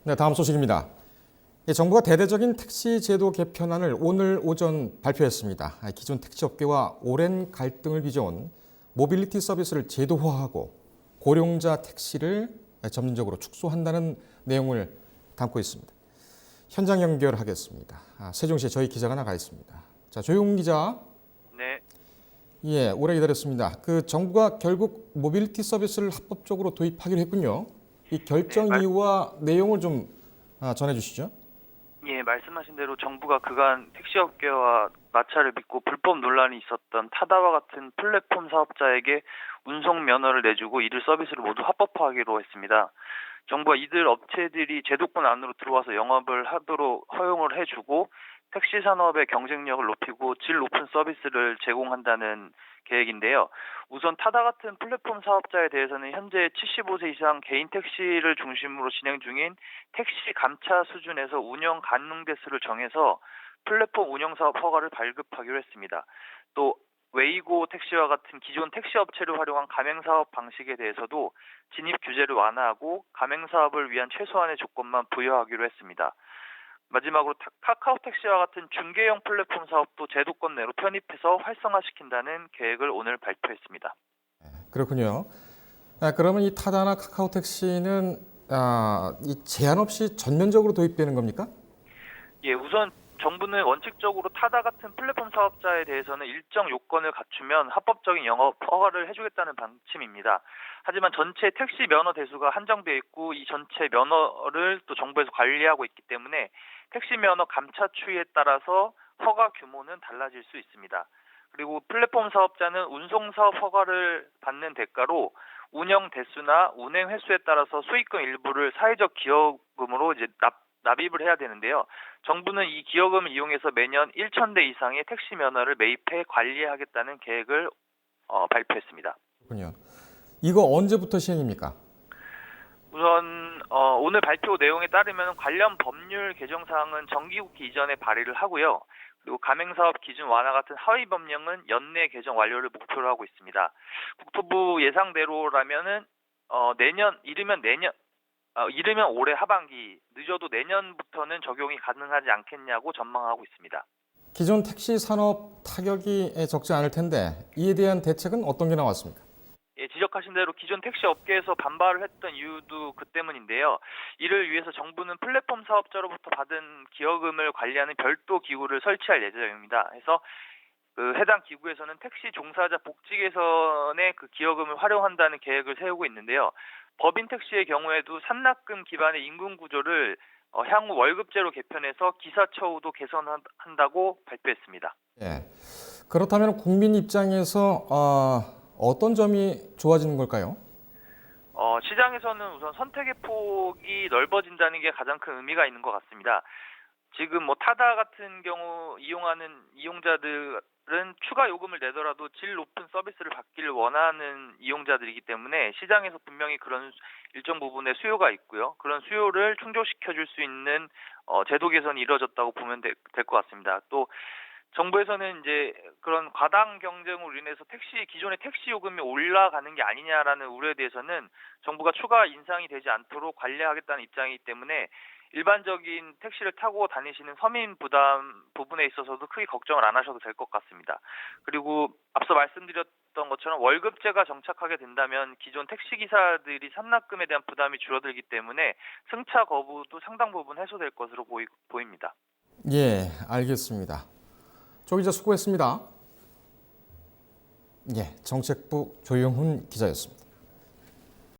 네, 다음 소식입니다. 정부가 대대적인 택시 제도 개편안을 오늘 오전 발표했습니다. 기존 택시업계와 오랜 갈등을 빚어온 모빌리티 서비스를 제도화하고 고령자 택시를 점진적으로 축소한다는 내용을 담고 있습니다. 현장 연결하겠습니다. 세종시에 저희 기자가 나가 있습니다. 자, 조용 기자. 네. 예, 오래 기다렸습니다. 정부가 결국 모빌리티 서비스를 합법적으로 도입하기로 했군요. 이 결정 네, 이유와 내용을 좀 전해주시죠. 예, 말씀하신 대로 정부가 그간 택시업계와 마찰을 빚고 불법 논란이 있었던 타다와 같은 플랫폼 사업자에게 운송 면허를 내주고 이들 서비스를 모두 합법화하기로 했습니다. 정부가 이들 업체들이 제도권 안으로 들어와서 영업을 하도록 허용을 해주고 택시 산업의 경쟁력을 높이고 질 높은 서비스를 제공한다는 계획인데요. 우선 타다 같은 플랫폼 사업자에 대해서는 현재 75세 이상 개인 택시를 중심으로 진행 중인 택시 감차 수준에서 운영 가능 대수를 정해서 플랫폼 운영 사업 허가를 발급하기로 했습니다. 또 웨이고 택시와 같은 기존 택시 업체를 활용한 가맹 사업 방식에 대해서도 진입 규제를 완화하고 가맹 사업을 위한 최소한의 조건만 부여하기로 했습니다. 마지막으로 카카오 택시와 같은 중개형 플랫폼 사업도 제도권 내로 편입해서 활성화시킨다는 계획을 오늘 발표했습니다. 그렇군요. 그러면 이 타다나 카카오 택시는 이 제한 없이 전면적으로 도입되는 겁니까? 예, 우선 정부는 원칙적으로 타다 같은 플랫폼 사업자에 대해서는 일정 요건을 갖추면 합법적인 영업 허가를 해주겠다는 방침입니다. 하지만 전체 택시 면허 대수가 한정되어 있고 이 전체 면허를 또 정부에서 관리하고 있기 때문에 택시 면허 감차 추이에 따라서 허가 규모는 달라질 수 있습니다. 그리고 플랫폼 사업자는 운송 사업 허가를 받는 대가로 운영 대수나 운행 횟수에 따라서 수익금 일부를 사회적 기여금으로 이제 납입을 해야 되는데요. 정부는 이 기여금을 이용해서 매년 1,000대 이상의 택시 면허를 매입해 관리하겠다는 계획을 발표했습니다. 그렇군요. 이거 언제부터 시행입니까? 우선 오늘 발표 내용에 따르면 관련 법률 개정 사항은 정기국회 이전에 발의를 하고요. 그리고 가맹사업 기준 완화 같은 하위 법령은 연내 개정 완료를 목표로 하고 있습니다. 국토부 예상대로라면은 이르면 올해 하반기, 늦어도 내년부터는 적용이 가능하지 않겠냐고 전망하고 있습니다. 기존 택시 산업 타격이 적지 않을 텐데 이에 대한 대책은 어떤 게 나왔습니까? 예, 지적하신 대로 기존 택시 업계에서 반발을 했던 이유도 그 때문인데요. 이를 위해서 정부는 플랫폼 사업자로부터 받은 기여금을 관리하는 별도 기구를 설치할 예정입니다. 해서 해당 기구에서는 택시 종사자 복지 개선에 기여금을 활용한다는 계획을 세우고 있는데요. 법인 택시의 경우에도 산납금 기반의 임금 구조를 향후 월급제로 개편해서 기사 처우도 개선한다고 발표했습니다. 예. 그렇다면 국민 입장에서 어떤 점이 좋아지는 걸까요? 시장에서는 우선 선택의 폭이 넓어진다는 게 가장 큰 의미가 있는 것 같습니다. 지금 타다 같은 경우 이용하는 이용자들은 추가 요금을 내더라도 질 높은 서비스를 받기를 원하는 이용자들이기 때문에 시장에서 분명히 그런 일정 부분의 수요가 있고요. 그런 수요를 충족시켜 줄 수 있는 제도 개선이 이루어졌다고 보면 될 것 같습니다. 또 정부에서는 이제 그런 과당 경쟁으로 인해서 기존의 택시 요금이 올라가는 게 아니냐라는 우려에 대해서는 정부가 추가 인상이 되지 않도록 관리하겠다는 입장이기 때문에 일반적인 택시를 타고 다니시는 서민 부담 부분에 있어서도 크게 걱정을 안 하셔도 될 것 같습니다. 그리고 앞서 말씀드렸던 것처럼 월급제가 정착하게 된다면 기존 택시 기사들이 산납금에 대한 부담이 줄어들기 때문에 승차 거부도 상당 부분 해소될 것으로 보입니다. 예, 알겠습니다. 조 기자 수고했습니다. 예, 정책부 조영훈 기자였습니다.